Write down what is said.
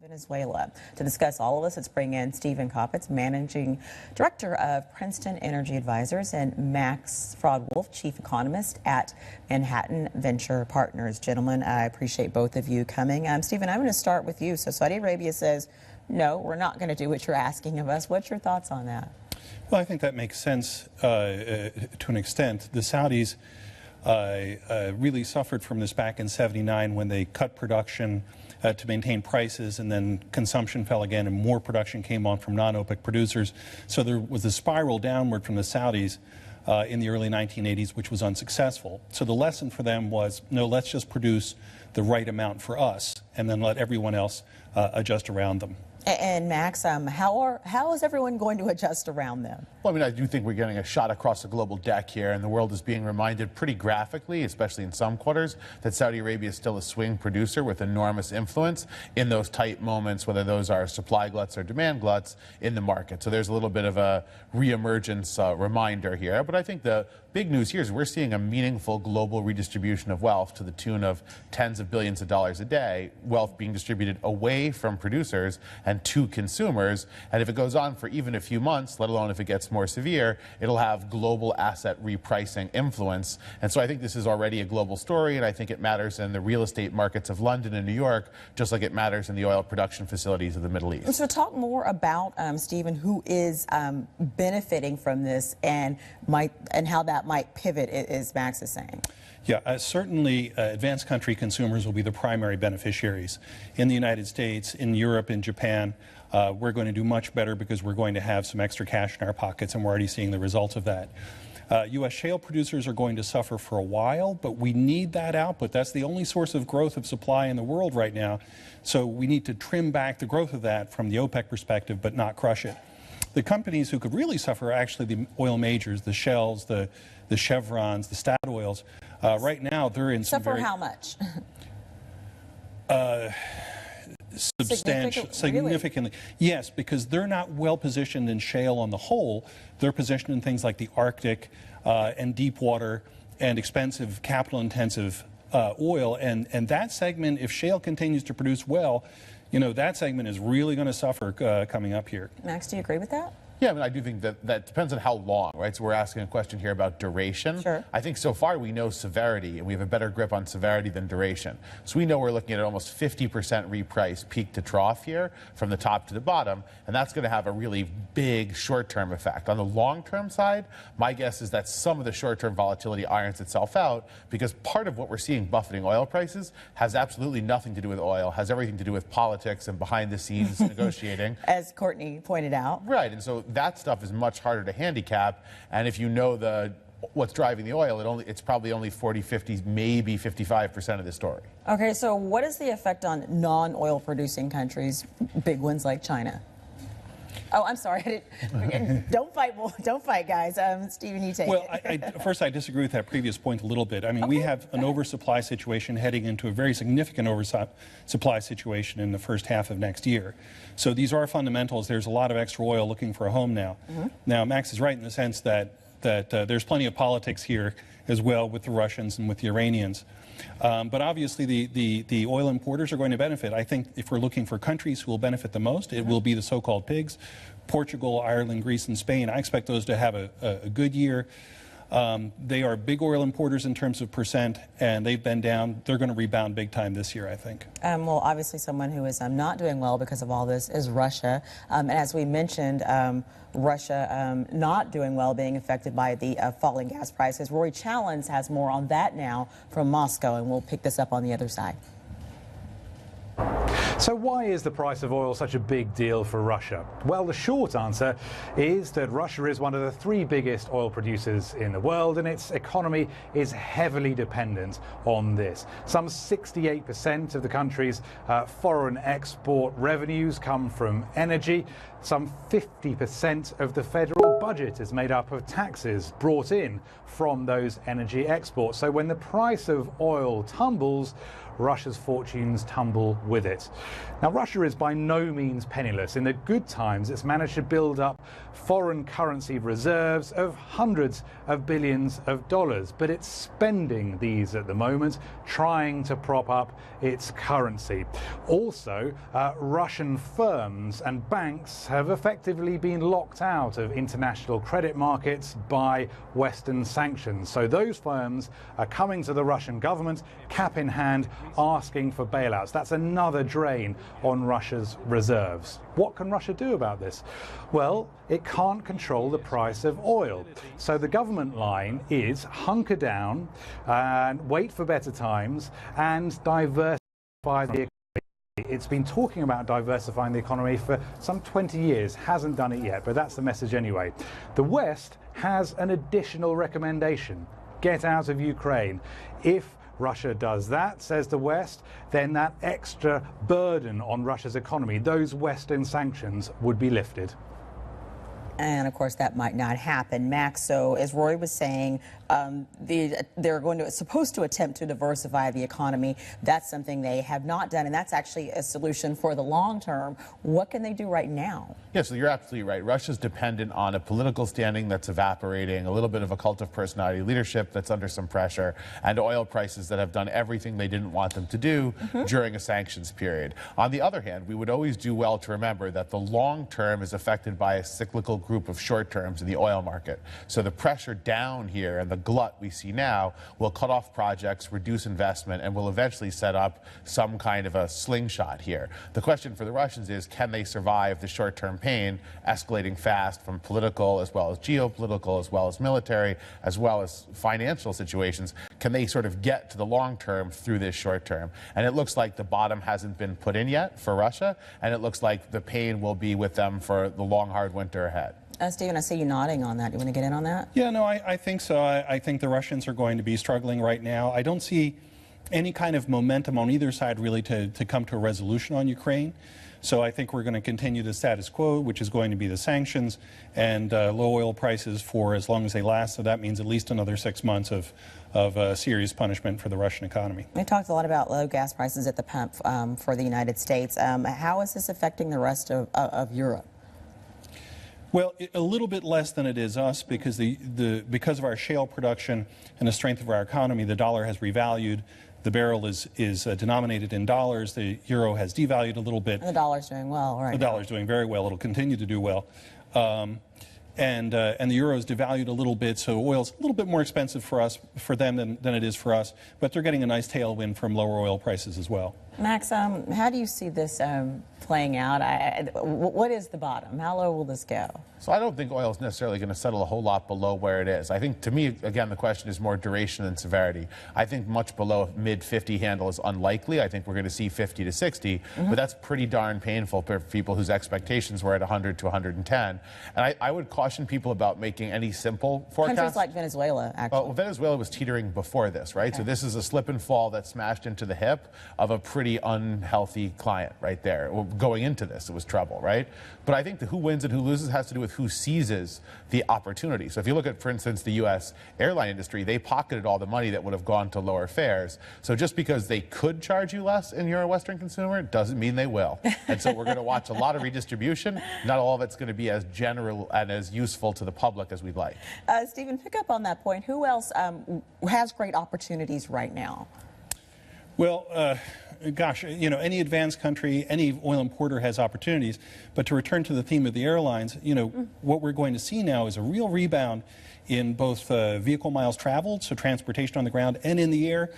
Venezuela. To discuss all of this, let's bring in Stephen Koppitz, Managing Director of Princeton Energy Advisors, and Max Fraudwolf, Chief Economist at Manhattan Venture Partners. Gentlemen, I appreciate both of you coming. Stephen, I'm going to start with you. So Saudi Arabia says, no, we're not going to do what you're asking of us. What's your thoughts on that? Well, I think that makes sense to an extent. The Saudis really suffered from this back in '79 when they cut production to maintain prices, and then consumption fell again and more production came on from non-OPEC producers. So there was a spiral downward from the Saudis in the early 1980s, which was unsuccessful. So the lesson for them was, no, let's just produce the right amount for us and then let everyone else adjust around them. And Max, how is everyone going to adjust around them? Well, I mean, I do think we're getting a shot across the global deck here, and the world is being reminded pretty graphically, especially in some quarters, that Saudi Arabia is still a swing producer with enormous influence in those tight moments, whether those are supply gluts or demand gluts in the market. So there's a little bit of a reemergence reminder here. But I think the big news here is we're seeing a meaningful global redistribution of wealth to the tune of tens of billions of dollars a day, wealth being distributed away from producers and to consumers. And if it goes on for even a few months, let alone if it gets more severe, it'll have global asset repricing influence. And so I think this is already a global story, and I think it matters in the real estate markets of London and New York, just like it matters in the oil production facilities of the Middle East. So talk more about, Stephen, who is benefiting from this and how that might pivot, as Max is saying. Yeah, certainly advanced country consumers will be the primary beneficiaries. In the United States, in Europe, in Japan, we're going to do much better because we're going to have some extra cash in our pockets, and we're already seeing the results of that. U.S. shale producers are going to suffer for a while, but we need that output. That's the only source of growth of supply in the world right now. So we need to trim back the growth of that from the OPEC perspective, but not crush it. The companies who could really suffer are actually the oil majors, the Shells, the Chevrons, the Statoils. Right now, they're in some very... how much? Significantly. Yes, because they're not well positioned in shale on the whole. They're positioned in things like the Arctic and deep water and expensive, capital-intensive oil. And that segment, if shale continues to produce well, you know, that segment is really going to suffer coming up here. Max, do you agree with that? Yeah, I mean, I do think that depends on how long, right? So we're asking a question here about duration. Sure. I think so far we know severity, and we have a better grip on severity than duration. So we know we're looking at almost 50% reprice peak to trough here from the top to the bottom, and that's going to have a really big short-term effect. On the long-term side, my guess is that some of the short-term volatility irons itself out, because part of what we're seeing buffeting oil prices has absolutely nothing to do with oil, has everything to do with politics and behind-the-scenes negotiating. As Courtney pointed out. Right, and so that stuff is much harder to handicap, and if you know what's driving the oil, it's probably only 40, 50, maybe 55% of the story. Okay, so what is the effect on non-oil producing countries, big ones like China? Oh, I'm sorry. Don't fight, guys. Stephen, you take it. Well, first, I disagree with that previous point a little bit. I mean, we have an oversupply situation heading into a very significant oversupply situation in the first half of next year. So these are fundamentals. There's a lot of extra oil looking for a home now. Now, Max is right in the sense that there's plenty of politics here as well with the Russians and with the Iranians. But obviously the oil importers are going to benefit. I think if we're looking for countries who will benefit the most, it will be the so-called pigs, Portugal, Ireland, Greece, and Spain. I expect those to have a good year. They are big oil importers in terms of percent, and they've been down. They're going to rebound big time this year, I think. Well, obviously someone who is not doing well because of all this is Russia. And as we mentioned, Russia not doing well, being affected by the falling gas prices. Rory Challens has more on that now from Moscow, and we'll pick this up on the other side. So why is the price of oil such a big deal for Russia? Well, the short answer is that Russia is one of the 3 biggest oil producers in the world, and its economy is heavily dependent on this. Some 68% of the country's foreign export revenues come from energy. Some 50% of the federal budget is made up of taxes brought in from those energy exports. So when the price of oil tumbles, Russia's fortunes tumble with it. Now, Russia is by no means penniless. In the good times, it's managed to build up foreign currency reserves of hundreds of billions of dollars, but it's spending these at the moment, trying to prop up its currency. Also, Russian firms and banks have effectively been locked out of international credit markets by Western sanctions. So those firms are coming to the Russian government, cap in hand, asking for bailouts. That's another drain on Russia's reserves. What can Russia do about this? Well, it can't control the price of oil. So the government line is hunker down and wait for better times and diversify the economy. It's been talking about diversifying the economy for some 20 years, hasn't done it yet, but that's the message anyway. The West has an additional recommendation: get out of Ukraine. If Russia does that, says the West, then that extra burden on Russia's economy, those Western sanctions, would be lifted. And of course, that might not happen. Max, so as Rory was saying, they're supposed to attempt to diversify the economy. That's something they have not done, and that's actually a solution for the long term. What can they do right now? Yeah, so you're absolutely right. Russia's dependent on a political standing that's evaporating, a little bit of a cult of personality leadership that's under some pressure, and oil prices that have done everything they didn't want them to do during a sanctions period. On the other hand, we would always do well to remember that the long term is affected by a cyclical group of short terms in the oil market. So the pressure down here and the glut we see now will cut off projects, reduce investment, and will eventually set up some kind of a slingshot here. The question for the Russians is, can they survive the short-term pain, escalating fast from political as well as geopolitical, as well as military, as well as financial situations? Can they sort of get to the long term through this short term? And it looks like the bottom hasn't been put in yet for Russia, and it looks like the pain will be with them for the long, hard winter ahead. Stephen, I see you nodding on that. You want to get in on that? Yeah, no, I think so. I think the Russians are going to be struggling right now. I don't see any kind of momentum on either side really to come to a resolution on Ukraine. So I think we're going to continue the status quo, which is going to be the sanctions and low oil prices for as long as they last. So that means at least another 6 months of serious punishment for the Russian economy. We talked a lot about low gas prices at the pump for the United States. How is this affecting the rest of Europe? Well, a little bit less than it is us, because because of our shale production and the strength of our economy, the dollar has revalued. The barrel is denominated in dollars. The euro has devalued a little bit. And the dollar's doing well right now. The dollar's doing very well. It'll continue to do well. And the euro is devalued a little bit, so oil's a little bit more expensive for them than it is for us. But they're getting a nice tailwind from lower oil prices as well. Max, how do you see this playing out? What is the bottom? How low will this go? So I don't think oil is necessarily going to settle a whole lot below where it is. I think, to me, again, the question is more duration than severity. I think much below mid-50 handle is unlikely. I think we're going to see 50 to 60, but that's pretty darn painful for people whose expectations were at 100 to 110. And I would caution people about making any simple forecasts. Countries like Venezuela, actually. Well, Venezuela was teetering before this, right? Okay. So this is a slip and fall that smashed into the hip of a pretty unhealthy client right there. Well, going into this, it was trouble, right? But I think the who wins and who loses has to do with who seizes the opportunity. So if you look at, for instance, the U.S. airline industry, they pocketed all the money that would have gone to lower fares. So just because they could charge you less and you're a Western consumer doesn't mean they will. And so we're going to watch a lot of redistribution. Not all of it's going to be as general and as useful to the public as we'd like. Stephen, pick up on that point. Who else has great opportunities right now? Well, gosh, you know, any advanced country, any oil importer has opportunities. But to return to the theme of the airlines, you know, what we're going to see now is a real rebound in both vehicle miles traveled, so transportation on the ground, and in the air.